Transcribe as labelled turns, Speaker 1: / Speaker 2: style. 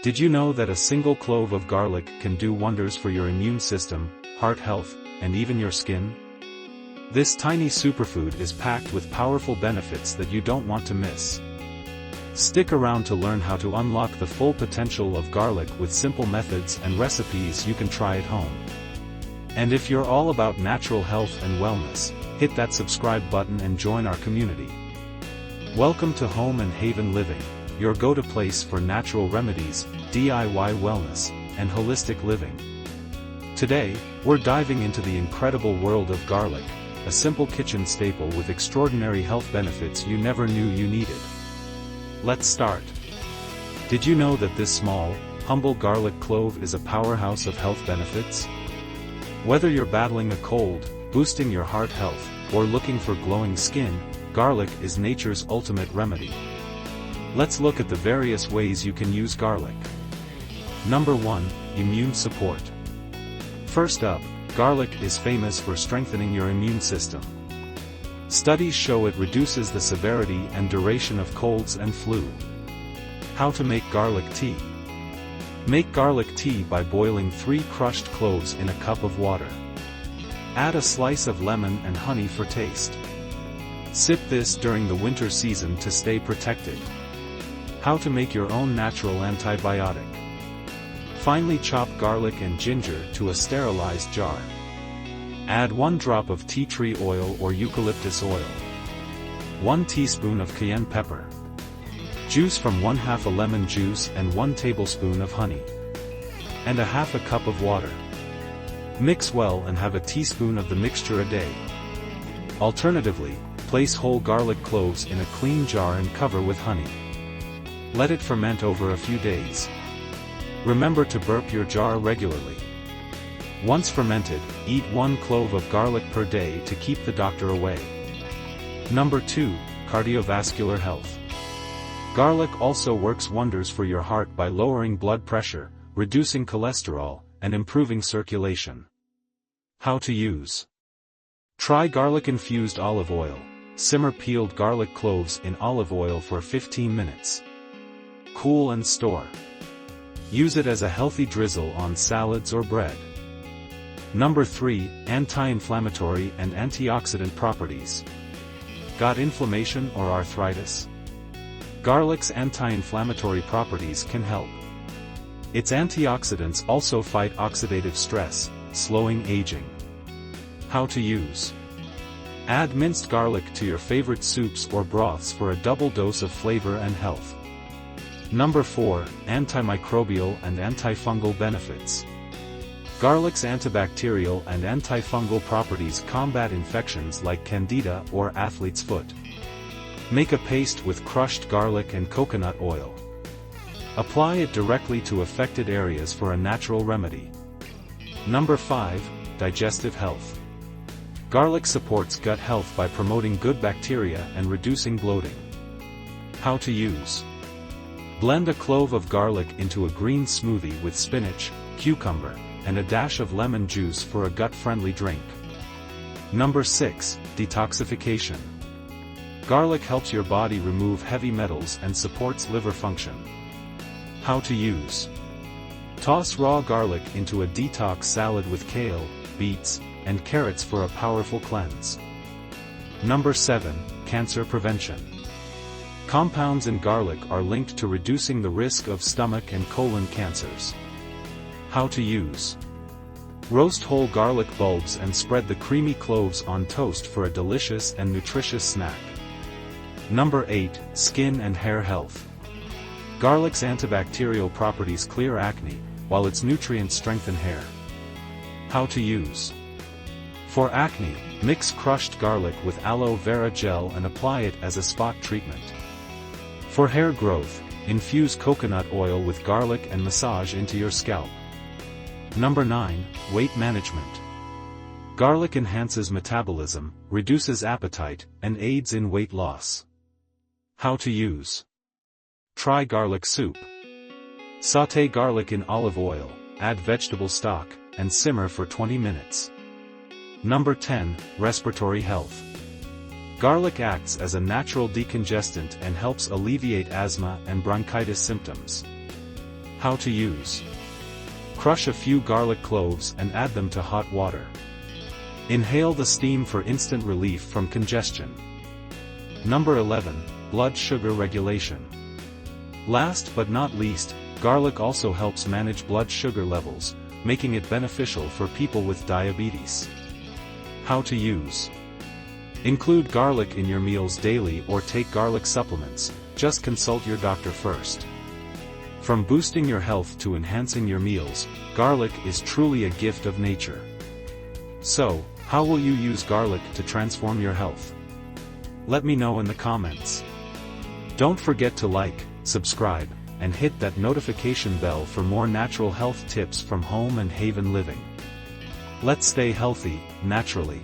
Speaker 1: Did you know that a single clove of garlic can do wonders for your immune system, heart health, and even your skin? This tiny superfood is packed with powerful benefits that you don't want to miss. Stick around to learn how to unlock the full potential of garlic with simple methods and recipes you can try at home. And if you're all about natural health and wellness, hit that subscribe button and join our community. Welcome to Home and Haven Living, your go-to place for natural remedies, DIY wellness, and holistic living. Today, we're diving into the incredible world of garlic, a simple kitchen staple with extraordinary health benefits you never knew you needed. Let's start. Did you know that this small, humble garlic clove is a powerhouse of health benefits? Whether you're battling a cold, boosting your heart health, or looking for glowing skin, garlic is nature's ultimate remedy. Let's look at the various ways you can use garlic. Number 1, immune support. First up, garlic is famous for strengthening your immune system. Studies show it reduces the severity and duration of colds and flu. How to make garlic tea. Make garlic tea by boiling 3 crushed cloves in a cup of water. Add a slice of lemon and honey for taste. Sip this during the winter season to stay protected. How to make your own natural antibiotic. Finely chop garlic and ginger to a sterilized jar. Add 1 drop of tea tree oil or eucalyptus oil. 1 teaspoon of cayenne pepper. Juice from 1/2 a lemon juice and 1 tablespoon of honey. And a 1/2 cup of water. Mix well and have a teaspoon of the mixture a day. Alternatively, place whole garlic cloves in a clean jar and cover with honey. Let it ferment over a few days. Remember to burp your jar regularly. Once fermented, eat 1 clove of garlic per day to keep the doctor away. Number 2, cardiovascular health. Garlic also works wonders for your heart by lowering blood pressure, reducing cholesterol, and improving circulation. How to use. Try garlic-infused olive oil. Simmer peeled garlic cloves in olive oil for 15 minutes. Cool and store. Use it as a healthy drizzle on salads or bread. Number 3, anti-inflammatory and antioxidant properties. Got inflammation or arthritis? Garlic's anti-inflammatory properties can help. Its antioxidants also fight oxidative stress, slowing aging. How to use. Add minced garlic to your favorite soups or broths for a double dose of flavor and health. Number 4, antimicrobial and antifungal benefits. Garlic's antibacterial and antifungal properties combat infections like candida or athlete's foot. Make a paste with crushed garlic and coconut oil. Apply it directly to affected areas for a natural remedy. Number 5, digestive health. Garlic supports gut health by promoting good bacteria and reducing bloating. How to use. Blend a clove of garlic into a green smoothie with spinach, cucumber, and a dash of lemon juice for a gut-friendly drink. Number 6, detoxification. Garlic helps your body remove heavy metals and supports liver function. How to use. Toss raw garlic into a detox salad with kale, beets, and carrots for a powerful cleanse. Number 7, cancer prevention. Compounds in garlic are linked to reducing the risk of stomach and colon cancers. How to use. Roast whole garlic bulbs and spread the creamy cloves on toast for a delicious and nutritious snack. Number 8, skin and hair health. Garlic's antibacterial properties clear acne, while its nutrients strengthen hair. How to use. For acne, mix crushed garlic with aloe vera gel and apply it as a spot treatment. For hair growth, infuse coconut oil with garlic and massage into your scalp. Number 9, weight management. Garlic enhances metabolism, reduces appetite, and aids in weight loss. How to use. Try garlic soup. Sauté garlic in olive oil, add vegetable stock, and simmer for 20 minutes. Number 10, respiratory health. Garlic acts as a natural decongestant and helps alleviate asthma and bronchitis symptoms. How to use. Crush a few garlic cloves and add them to hot water. Inhale the steam for instant relief from congestion. Number 11. Blood sugar regulation. Last but not least, garlic also helps manage blood sugar levels, making it beneficial for people with diabetes. How to use. Include garlic in your meals daily or take garlic supplements, just consult your doctor first. From boosting your health to enhancing your meals, garlic is truly a gift of nature. So, how will you use garlic to transform your health? Let me know in the comments. Don't forget to like, subscribe, and hit that notification bell for more natural health tips from Home and Haven Living. Let's stay healthy, naturally.